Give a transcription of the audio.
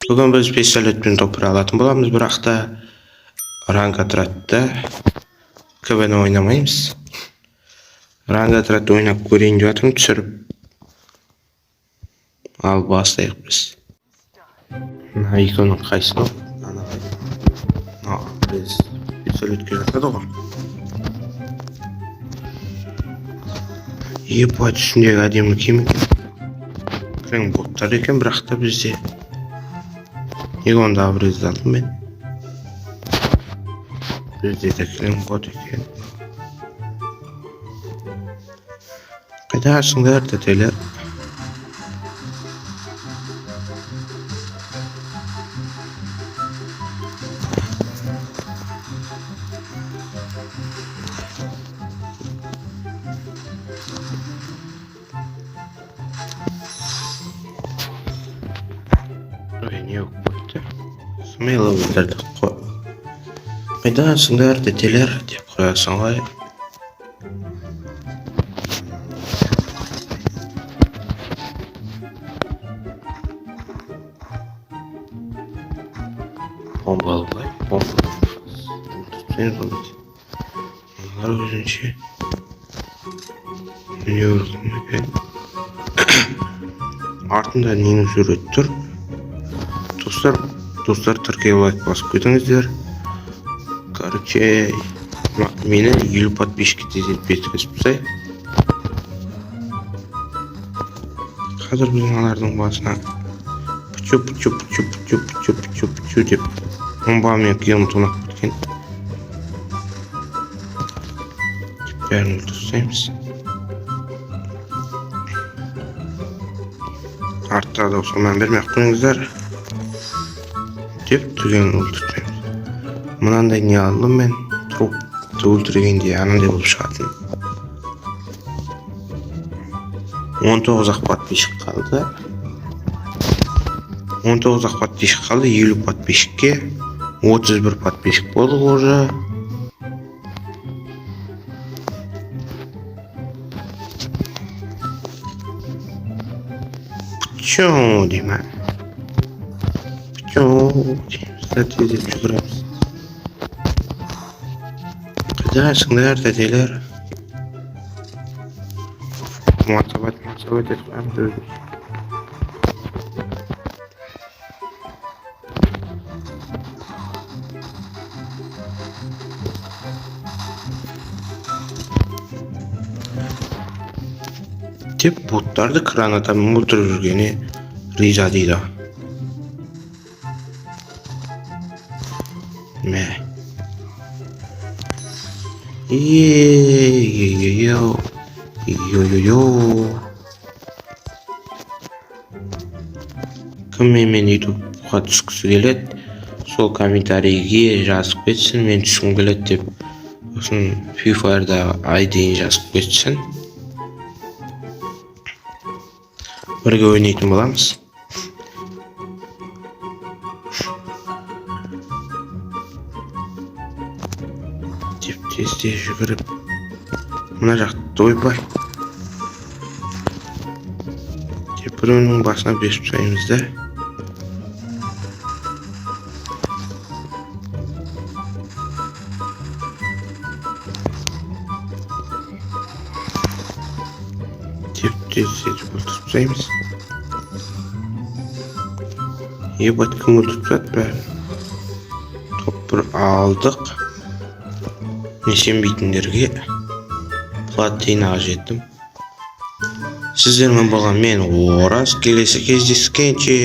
Бүгін біз пистолетпен топыра алатын боламыз, бірақ та ранг атыратта КВН ойнамаймыз. Ранг атыратта ойнап көрейін деп жатырмын, түсіріп. Ал бастайық біз. Иконның қайсы ғой? Біз пистолетке жатады ғой. Епат ішіндегі әдемі кем екен. Кілең боттар екен, бірақ та бізде. Неге онда абрезді алдым мен? Бізде де кілең бот екен. Қайдасыңдар тәтелер? Не өкпетті? Смело өздерді қой. Қайдасыңдар тәтелер деп қоясың ғой. Бомбалы бай, бомбалы. Сен жолдайды. Олар өзінше. Не ұрғым екен. Артында ненің суреті тұр. Достар Тіркеге лайк басып кетіңіздер. Короче, мені 50 подписчикке тезеліп еткізіп сай. Қазір біздің алардың басына пүчу деп бомбамен киім тонап кеткен. Бәрін өлтірсаймыз. Артта да осымен бермек қойыңыздар деп түген өлтірмейміз. Мынандай не алдым мен? Трупты өлтіргенде анандай болып шығатын. 19 подписчик қалды. 19 подписчик қалды, 50 подписчикке 31 подписчик болдық уже. Пчу деймін. Тезеп жүгіреміз. Қайдасыңдар тәтелер? Мацабат етіп қойамыз өзіміз. Деп боттарды кранатамен өлтіріп жүргені риза дейді. Мә. Кім мен ютубқа түскісі келеді, сол комментарийге жазып кетсін, мен түскім келеді деп. Осын FIFA-да айдейін жазып кетсін. Бірге ойнайтын боламыз. Деп тезде жүгіріп. Мына жақты ойбай. Деп біреуінің басына бесіп сайымыз да. Деп тезде өлтіріп сайымыз. Ебат кім өлтіріп сат бәрі. Топ 1 алдық. Мен сенбейтіндерге платинаға жеттім. Сіздермен болған мен Ораз, келесі кездескенше.